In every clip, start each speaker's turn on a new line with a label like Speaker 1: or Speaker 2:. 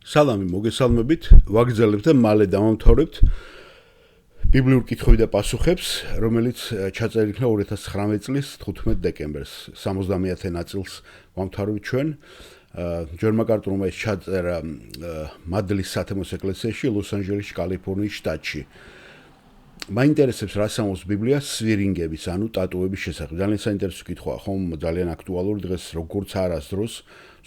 Speaker 1: სალამი მოგესალმებით, ვაგრძელებთ და მალე დავამთავრებთ ბიბლიურ კითხვები და პასუხებს, რომელიც ჩაწერილი იქნა 2019 წლის 15 დეკემბერს, 70-ე ნაწილს ვამთავრებთ ჩვენ. ჯონ მაკარტურმა ეს ჩაწერა მადლის სათემოს ეკლესიაში, ლოს-ანჯელესში, კალიფორნიის შტატში. მაინტერესებს რა სამოს ბიბლია სვირინგების, ანუ ტატუების შესახებ. ძალიან საინტერესო კითხვაა, ხომ ძალიან აქტუალური დღეს, როგორც არასდროს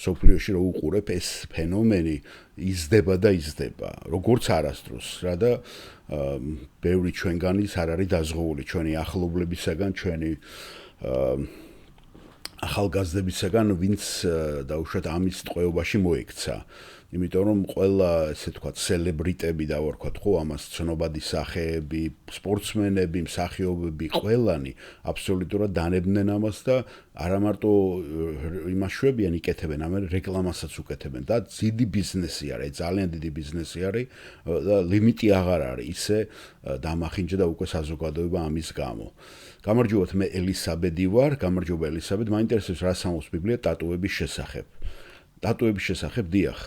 Speaker 1: სოფლიოში რო უყურებ ეს ფენომენი იზრდება და იზრდება, როგორც არასდროს, რა და ბევრი ჩვენგანის არ არის დაზღვეული ჩვენი ახლობლებისაგან, ჩვენი ახალგაზრდებისაგან, ვინც დაუშვათ ამის ტყვეობაში მოექცა. იმიტომ რომ ყველა ესე თქვა სელებრიტები დავარქვათ ხო ამას ცნობადი სახეები, სპორტსმენები, მსახიობები, ყველანი აბსოლუტურად დანებდნენ ამას და არა მარტო იმას შვებიან იკეთებენ, ამერ რეკლამასაც უკეთებენ და დიდი ბიზნესი არის, ძალიან დიდი ბიზნესი არის და ლიმიტი აღარ არის ისე დამახინჯა და უკვე საზოგადოება ამის გამო. გამარჯობათ, მე ელისაბედი ვარ, გამარჯობა ელისაბედ, მაინტერესებს რა სამოს ბიბლია ტატუების შესახებ. ტატუების შესახებ დიახ.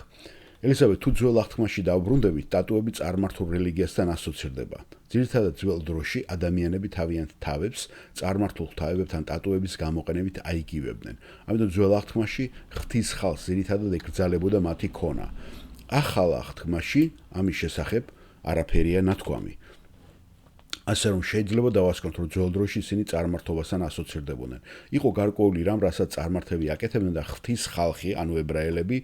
Speaker 1: ელისაბედ, თუ ძველ აღთქმაში დავბრუნდებით, ტატუები წარმართულ რელიგიასთან ასოცირდება. ძირითადად ძველ დროში ადამიანები თავიანთ თავებს წარმართულ ღვთაებებთან ტატუების გამოყენებით აიგივებდნენ. ამიტომ ძველ აღთქმაში ღვთის ხალხს ძირითადად ეკრძალებოდა მათი ქონა. ახალ აღთქმაში ამის შესახებ არაფერია ნათქვამი. ასე რომ შეიძლება დავასკვნოთ, რომ ძველ დროში ისინი წარმართობასთან ასოცირდებოდნენ. იყო გარკვეული რამ, რასაც წარმართები აკეთებდნენ და ღვთის ხალხი, ანუ ებრაელები,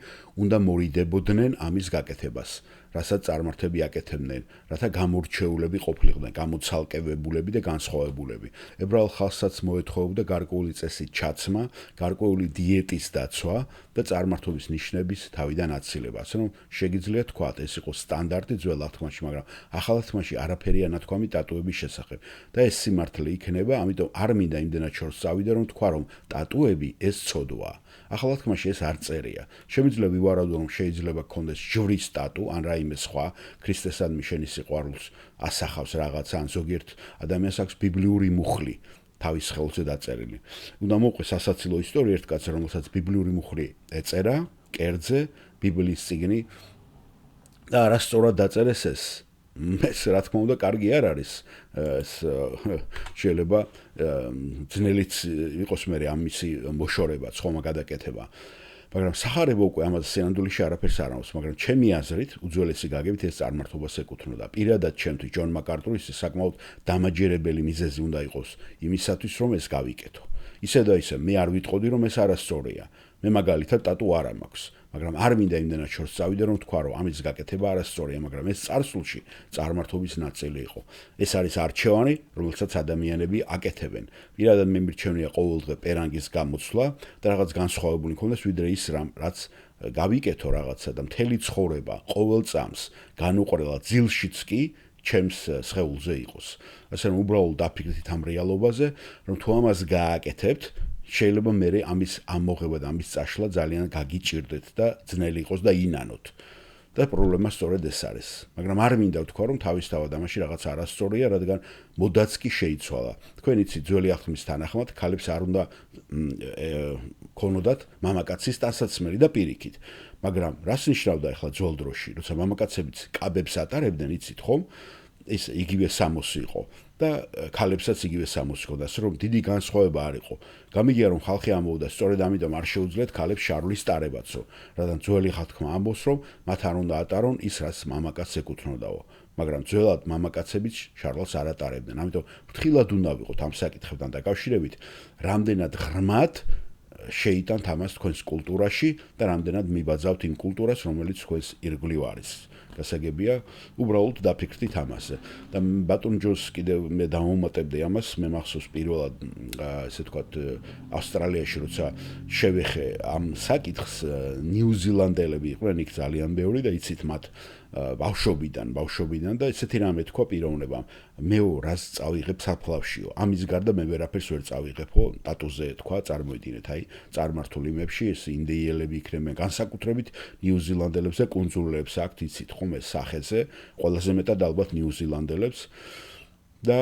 Speaker 1: უნდა მორიდებოდნენ ამის გაკეთებას, რასაც წარმართები აკეთებდნენ, რათა გამორჩეულები ყოფილიყვნენ, გამოცალკევებულები და განსხვავებულები. ებრაელ ხალხსაც მოეთხოვებოდა გარკვეული წესით ჩაცმა, გარკვეული დიეტის დაცვა და წარმართობის ნიშნების თავიდან აცილება. ასე რომ შეგიძლია თქვათ, ეს იყო სტანდარტი ძველ აღთქმაში, მაგრამ ახალ აღთქმაში არაფერია ნათქვამი ტატუების შესახებ. და ეს სიმართლე იქნება, ამიტომ არ მინდა იმდენად შორს წავიდე, რომ თქვა, რომ ტატუები ეს ცოდვაა. ახალ აღთქმაში ეს არ წერია. შემიძლია ვივარავდო, რომ შეიძლება გქონდეს ჯვრის ტატუ, ან რაიმე სხვა ქრისტესადმი შენი სიყვარულს ასახავს რაღაცა, ან ზოგიერთ ადამიანს აქვს ბიბლიური მუხლი თავის ხელზე დაწერილი. უნდა მოვყვე სასაცილო ისტორია ერთ კაცს, რომელსაც ბიბლიური მუხლი ეწერა, კერძზე, ბიბლიის წიგნი და არასწორად დაწერეს ეს. ეს რა თქმა უნდა კარგი არ არის, ეს შეიძლება ძნელიც იყოს მე ამისი მოშორებაც, ხომა გადაკეთება. მაგრამ სახარება უკვე ამაზე სინამდვილეში არაფერს არ ამბობს, მაგრამ ჩემი აზრით, უძველესი გაგებით ეს წარმართობას ეკუთვნოდა. პირადად ჩემთვის ჯონ მაკარტურის საკმაოდ დამაჯერებელი მიზეზი უნდა იყოს იმისათვის, რომ ეს გავიკეთო. ისე და ისე მე არ ვიტყოდი, რომ ეს არასწორია. მე მაგალითად ტატუ არ მაქვს. მაგრამ არ მინდა იმდენად შორს წავიდე, რომ თქვა, რომ ამის გაკეთება არასწორია, მაგრამ ეს წარსულში წარმართობის ნაწილი იყო. ეს არის არჩევანი, რომელსაც ადამიანები აკეთებენ. პირადად მე მირჩევნია ყოველდღე პერანგის გამოცვლა და რაღაც განსხვავებული მქონდეს, ვიდრე ის რაც გავიკეთო რაღაცა და მთელი ცხოვრება, ყოველ წამს, განუყრელა ძილშიც კი ჩემს სხეულზე იყოს. ასე რომ უბრალოდ დაფიქრდით ამ რეალობაზე, რომ თუ ამას გააკეთებთ, შეიძლება მე ამის ამოღება და ამის წაშლა ძალიან გაგიჭირდეთ და ძნელი იყოს და ინანოთ. და პრობლემა სწორედ ეს არის. მაგრამ არ მინდა ვთქვა, რომ თავისთავად ამაში რაღაც არასწორია, რადგან მოდაც კი შეიცვალა. თქვენ იცით, ძველი აღთქმის თანახმად, ქალებს არ უნდა ქონოდათ მამაკაცის ტანსაცმელი და პირიქით. მაგრამ რას ნიშნავდა ახლა ძველ დროში, როცა მამაკაცებიც კაბებს ატარებდნენ, იცით ხომ? ეს იგივე სამოსი იყო და ქალებსაც იგივე სამოსი იყო და ასე რომ დიდი განსხვავება არ იყო. გამიგია რომ ხალხი ამბობდა, სწორედ ამიტომ არ შეუძლიათ ქალებს შარვლის ტარებაცო, რადგან ძველი აღთქმა ამბობს, რომ მათ არ უნდა ატარონ ის, რაც მამაკაცს ეკუთვნოდაო. მაგრამ ძველად მამაკაცებიც შარვალს არ ატარებდნენ. ამიტომ ფრთხილად უნდა ვიყოთ ამ საკითხებთან დაკავშირებით, რამდენად ღრმად შეიტანთ ამას თქვენს კულტურაში და რამდენად მიბაძავთ იმ კულტურას, რომელიც თქვენს ირგვლივ არის. გასაგებია, უბრალოდ დაფიქრდით ამაზე. და ბატონ ჯოს კიდევ მე დავუმატებდი ამას, მე მახსოვს პირველად ესე ვთქვათ ავსტრალიაში როცა შევეხე ამ საკითხს, ნიუზილანდელები იყვნენ იქ ძალიან ბევრი და იცით მათ ბავშვობიდან და ესეთი რამე თქვა პიროვნებამ. მეო რას წავიღებ საფლავშიო. ამის გარდა მე ვერაფერს ვერ წავიღებო, ტატუზე თქვა, წარმოიდგინეთ, აი, წარმართულ იმებში ეს ინდიელები იქნებიან, განსაკუთრებით ნიუზილანდელებს და კუნძულელებს აქვთ, იცით ხომ ეს სახეზე, ყველაზე მეტად ალბათ ნიუზილანდელებს და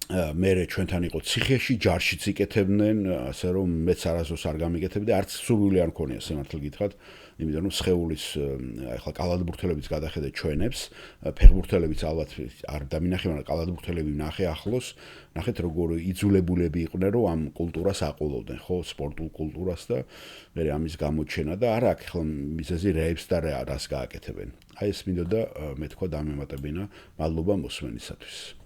Speaker 1: მერე ჩვენთან იყო ციხეში, ჯარშიც იკეთებდნენ, ასე რომ მეც არასდროს არ გამიკეთებდი, არც სურვილი არ მქონია სიმართლე გითხრათ, იმიტომ რომ სხეულის ახლა კალათბურთელებიც გადახედეთ ჩვენებს, ფეხბურთელებიც ალბათ არ დამინახე, მაგრამ კალათბურთელები ვნახე ახლოს, ნახეთ როგორ იძულებულები იყვნენ, რომ ამ კულტურას აყოლოდნენ, ხო, სპორტულ კულტურას და მერე ამის გამოჩენა და არა აქ ხო მიზეზი რეებს და რას გააკეთებენ. აი ეს მინდოდა მე თქვა დამემატებინა, მადლობა მოსმენისათვის.